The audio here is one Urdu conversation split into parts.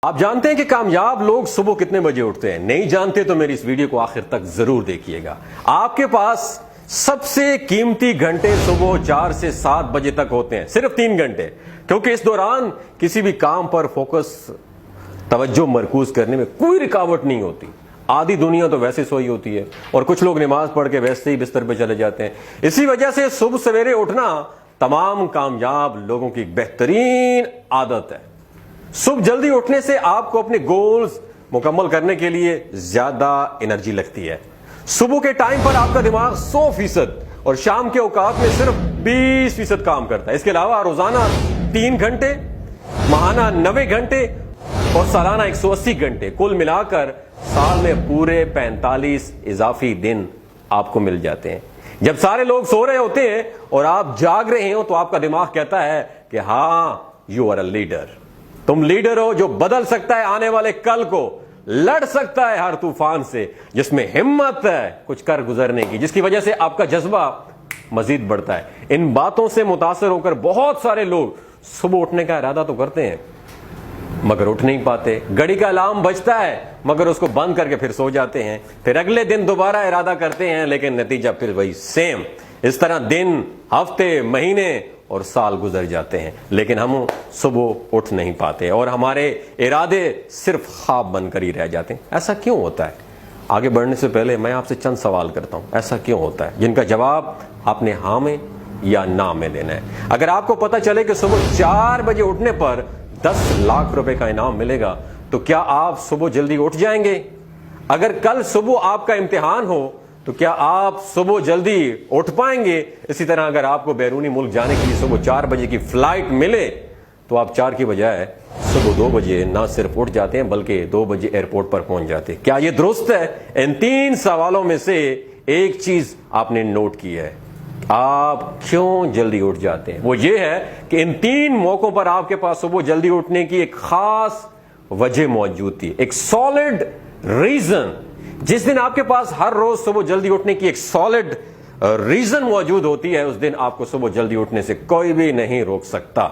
آپ جانتے ہیں کہ کامیاب لوگ صبح کتنے بجے اٹھتے ہیں؟ نہیں جانتے تو میری اس ویڈیو کو آخر تک ضرور دیکھیے گا۔ آپ کے پاس سب سے قیمتی گھنٹے صبح 4 سے 7 بجے تک ہوتے ہیں، صرف 3 گھنٹے، کیونکہ اس دوران کسی بھی کام پر فوکس توجہ مرکوز کرنے میں کوئی رکاوٹ نہیں ہوتی۔ آدھی دنیا تو ویسے سوئی ہوتی ہے اور کچھ لوگ نماز پڑھ کے ویسے ہی بستر پہ چلے جاتے ہیں۔ اسی وجہ سے صبح سویرے اٹھنا تمام کامیاب لوگوں کی بہترین عادت ہے۔ صبح جلدی اٹھنے سے آپ کو اپنے گولز مکمل کرنے کے لیے زیادہ انرجی لگتی ہے۔ صبح کے ٹائم پر آپ کا دماغ 100% اور شام کے اوقات میں صرف 20% کام کرتا ہے۔ اس کے علاوہ روزانہ 3 گھنٹے، ماہانہ 90 گھنٹے اور سالانہ 180 گھنٹے، کل ملا کر سال میں پورے 45 اضافی دن آپ کو مل جاتے ہیں۔ جب سارے لوگ سو رہے ہوتے ہیں اور آپ جاگ رہے ہو تو آپ کا دماغ کہتا ہے کہ ہاں، یو آر اے لیڈر، تم لیڈر ہو جو بدل سکتا ہے آنے والے کل کو، لڑ سکتا ہے ہر طوفان سے، جس میں ہمت ہے کچھ کر گزرنے کی، جس کی وجہ سے آپ کا جذبہ مزید بڑھتا ہے۔ ان باتوں سے متاثر ہو کر بہت سارے لوگ صبح اٹھنے کا ارادہ تو کرتے ہیں مگر اٹھ نہیں پاتے۔ گھڑی کا الارم بجتا ہے مگر اس کو بند کر کے پھر سو جاتے ہیں، پھر اگلے دن دوبارہ ارادہ کرتے ہیں لیکن نتیجہ پھر وہی سیم۔ اس طرح دن، ہفتے، مہینے اور سال گزر جاتے ہیں لیکن ہم صبح اٹھ نہیں پاتے اور ہمارے ارادے صرف خواب بن کر ہی رہ جاتے ہیں۔ ایسا کیوں ہوتا ہے؟ آگے بڑھنے سے پہلے میں آپ سے چند سوال کرتا ہوں، ایسا کیوں ہوتا ہے، جن کا جواب آپ نے ہاں میں یا نہ میں دینا ہے۔ اگر آپ کو پتہ چلے کہ صبح 4 بجے اٹھنے پر 10 لاکھ روپے کا انعام ملے گا تو کیا آپ صبح جلدی اٹھ جائیں گے؟ اگر کل صبح آپ کا امتحان ہو تو کیا آپ صبح جلدی اٹھ پائیں گے؟ اسی طرح اگر آپ کو بیرونی ملک جانے کے لیے صبح 4 بجے کی فلائٹ ملے تو آپ 4 کی بجائے صبح 2 بجے نہ صرف اٹھ جاتے ہیں بلکہ 2 بجے ایئرپورٹ پر پہنچ جاتے ہیں۔ کیا یہ درست ہے؟ ان 3 سوالوں میں سے ایک چیز آپ نے نوٹ کی ہے، آپ کیوں جلدی اٹھ جاتے ہیں؟ وہ یہ ہے کہ ان 3 موقعوں پر آپ کے پاس صبح جلدی اٹھنے کی ایک خاص وجہ موجود تھی، ایک سالڈ ریزن۔ جس دن آپ کے پاس ہر روز صبح جلدی اٹھنے کی ایک سالڈ ریزن موجود ہوتی ہے، اس دن آپ کو صبح جلدی اٹھنے سے کوئی بھی نہیں روک سکتا۔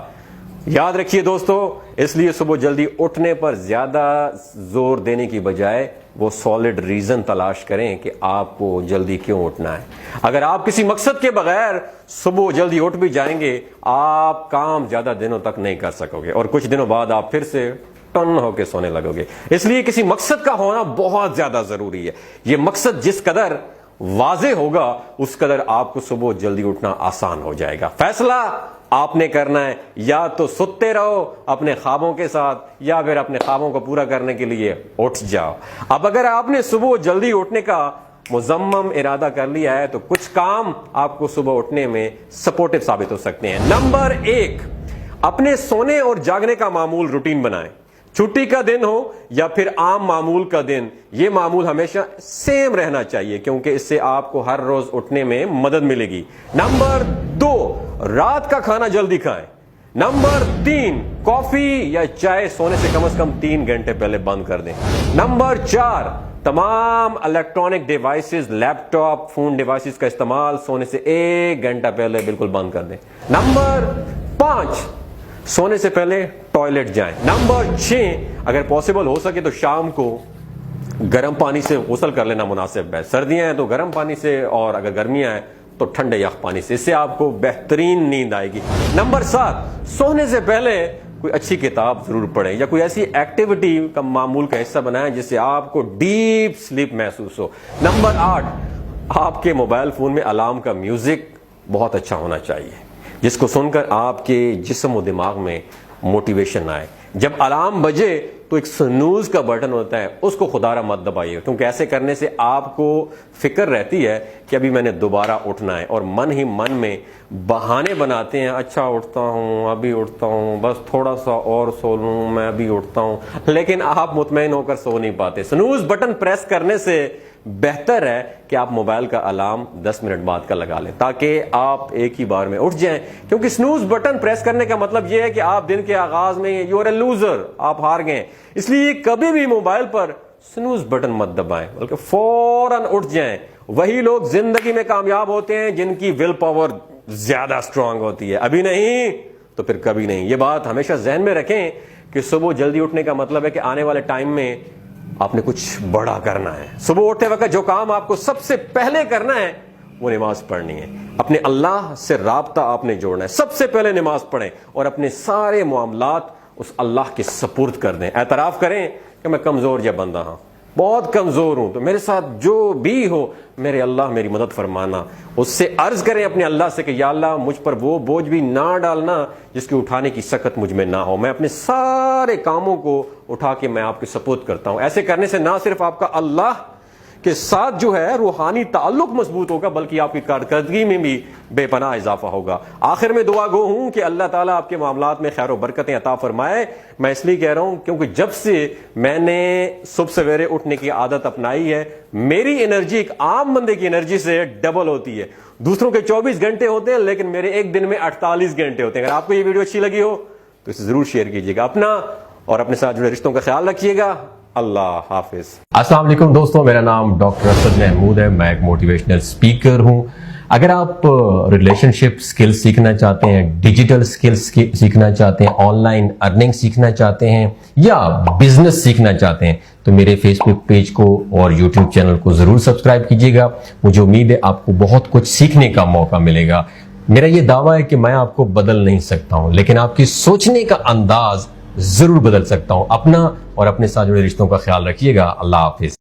یاد رکھیے دوستو، اس لیے صبح جلدی اٹھنے پر زیادہ زور دینے کی بجائے وہ سالڈ ریزن تلاش کریں کہ آپ کو جلدی کیوں اٹھنا ہے۔ اگر آپ کسی مقصد کے بغیر صبح جلدی اٹھ بھی جائیں گے، آپ کام زیادہ دنوں تک نہیں کر سکو گے اور کچھ دنوں بعد آپ پھر سے ٹن ہو کے سونے لگو گے۔ اس لیے کسی مقصد کا ہونا بہت زیادہ ضروری ہے۔ یہ مقصد جس قدر واضح ہوگا اس قدر آپ کو صبح جلدی اٹھنا آسان ہو جائے گا۔ فیصلہ آپ نے کرنا ہے، یا تو ستے رہو اپنے خوابوں کے ساتھ یا پھر اپنے خوابوں کو پورا کرنے کے لیے اٹھ جاؤ۔ اب اگر آپ نے صبح جلدی اٹھنے کا مصمم ارادہ کر لیا ہے تو کچھ کام آپ کو صبح اٹھنے میں سپورٹو ثابت ہو سکتے ہیں۔ نمبر 1، اپنے سونے اور جاگنے کا معمول روٹین بنائیں۔ چھٹی کا دن ہو یا پھر عام معمول کا دن، یہ معمول ہمیشہ سیم رہنا چاہیے کیونکہ اس سے آپ کو ہر روز اٹھنے میں مدد ملے گی۔ نمبر 2، رات کا کھانا جلدی کھائیں۔ نمبر 3، کافی یا چائے سونے سے کم 3 گھنٹے پہلے بند کر دیں۔ نمبر 4، تمام الیکٹرانک ڈیوائسز، لیپ ٹاپ، فون ڈیوائسز کا استعمال سونے سے 1 گھنٹہ پہلے بالکل بند کر دیں۔ نمبر 5، سونے سے پہلے ٹوائلٹ جائیں۔ نمبر 6، اگر پاسبل ہو سکے تو شام کو گرم پانی سے غسل کر لینا مناسب ہے۔ سردیاں ہیں تو گرم پانی سے اور اگر گرمیاں ہیں تو ٹھنڈے یخ پانی سے، اس سے آپ کو بہترین نیند آئے گی۔ نمبر 7، سونے سے پہلے کوئی اچھی کتاب ضرور پڑھیں یا کوئی ایسی ایکٹیویٹی کا معمول کا حصہ بنائیں جس سے آپ کو ڈیپ سلیپ محسوس ہو۔ نمبر 8، آپ کے موبائل فون میں الارم کا میوزک بہت اچھا ہونا چاہیے جس کو سن کر آپ کے جسم و دماغ میں موٹیویشن آئے۔ جب الارم بجے تو ایک سنوز کا بٹن ہوتا ہے، اس کو خدا را مت دبائیے کیونکہ ایسے کرنے سے آپ کو فکر رہتی ہے کہ ابھی میں نے دوبارہ اٹھنا ہے اور من ہی من میں بہانے بناتے ہیں، اچھا اٹھتا ہوں، ابھی اٹھتا ہوں، بس تھوڑا سا اور سو لوں، میں ابھی اٹھتا ہوں، لیکن آپ مطمئن ہو کر سو نہیں پاتے۔ سنوز بٹن پریس کرنے سے بہتر ہے کہ آپ موبائل کا الارم 10 منٹ بعد کا لگا لیں تاکہ آپ ایک ہی بار میں اٹھ جائیں، کیونکہ سنوز بٹن پریس کرنے کا مطلب یہ ہے کہ آپ دن کے آغاز میں یو آر اے لوزر، آپ ہار گئے۔ اس لیے کبھی بھی موبائل پر سنوز بٹن مت دبائیں بلکہ فوراً اٹھ جائیں۔ وہی لوگ زندگی میں کامیاب ہوتے ہیں جن کی ول پاور زیادہ اسٹرانگ ہوتی ہے، ابھی نہیں تو پھر کبھی نہیں۔ یہ بات ہمیشہ ذہن میں رکھیں کہ کہ صبح جلدی اٹھنے کا مطلب ہے کہ آنے والے ٹائم میں آپ نے کچھ بڑا کرنا ہے. صبح اٹھتے وقت جو کام آپ کو سب سے پہلے کرنا ہے وہ نماز پڑھنی ہے. اپنے اللہ سے رابطہ آپ نے جوڑنا ہے. سب سے پہلے نماز پڑھیں اور اپنے سارے معاملات اس اللہ کے سپرد کر دیں. اعتراف کریں کہ میں کمزور یا بندہ ہوں, بہت کمزور ہوں, تو میرے ساتھ جو بھی ہو میرے اللہ میری مدد فرمانا. اس سے عرض کریں اپنے اللہ سے کہ یا اللہ مجھ پر وہ بوجھ بھی نہ ڈالنا جس کی اٹھانے کی سکت مجھ میں نہ ہو. میں اپنے سارے کاموں کو اٹھا کے میں آپ کے سپرد کرتا ہوں. ایسے کرنے سے نہ صرف آپ کا اللہ کے ساتھ جو ہے روحانی تعلق مضبوط ہوگا بلکہ آپ کی کارکردگی میں بھی بے پناہ اضافہ ہوگا. آخر میں دعا گو ہوں کہ اللہ تعالیٰ آپ کے معاملات میں خیر و برکتیں عطا فرمائے. میں اس لیے کہہ رہا ہوں کیونکہ جب سے میں نے صبح سویرے اٹھنے کی عادت اپنائی ہے میری انرجی ایک عام بندے کی انرجی سے ڈبل ہوتی ہے. دوسروں کے 24 گھنٹے ہوتے ہیں لیکن میرے ایک دن میں 48 گھنٹے ہوتے ہیں. اگر آپ کو یہ ویڈیو اچھی لگی ہو تو اسے ضرور شیئر کیجیے گا. اپنا اور اپنے ساتھ جڑے رشتوں کا خیال رکھیے گا. اللہ حافظ. السلام علیکم دوستوں, میرا نام ڈاکٹر اسد محمود ہے. میں ایک موٹیویشنل اسپیکر ہوں. اگر آپ ریلیشن شپ سکلز سیکھنا چاہتے ہیں, ڈیجیٹل سکلز سیکھنا چاہتے ہیں, آن لائن ارننگ سیکھنا چاہتے ہیں یا بزنس سیکھنا چاہتے ہیں تو میرے فیس بک پیج کو اور یوٹیوب چینل کو ضرور سبسکرائب کیجیے گا. مجھے امید ہے آپ کو بہت کچھ سیکھنے کا موقع ملے گا. میرا یہ دعویٰ ہے کہ میں آپ کو بدل نہیں سکتا ہوں لیکن آپ کی سوچنے کا انداز ضرور بدل سکتا ہوں. اپنا اور اپنے ساتھ جڑے رشتوں کا خیال رکھیے گا. اللہ حافظ.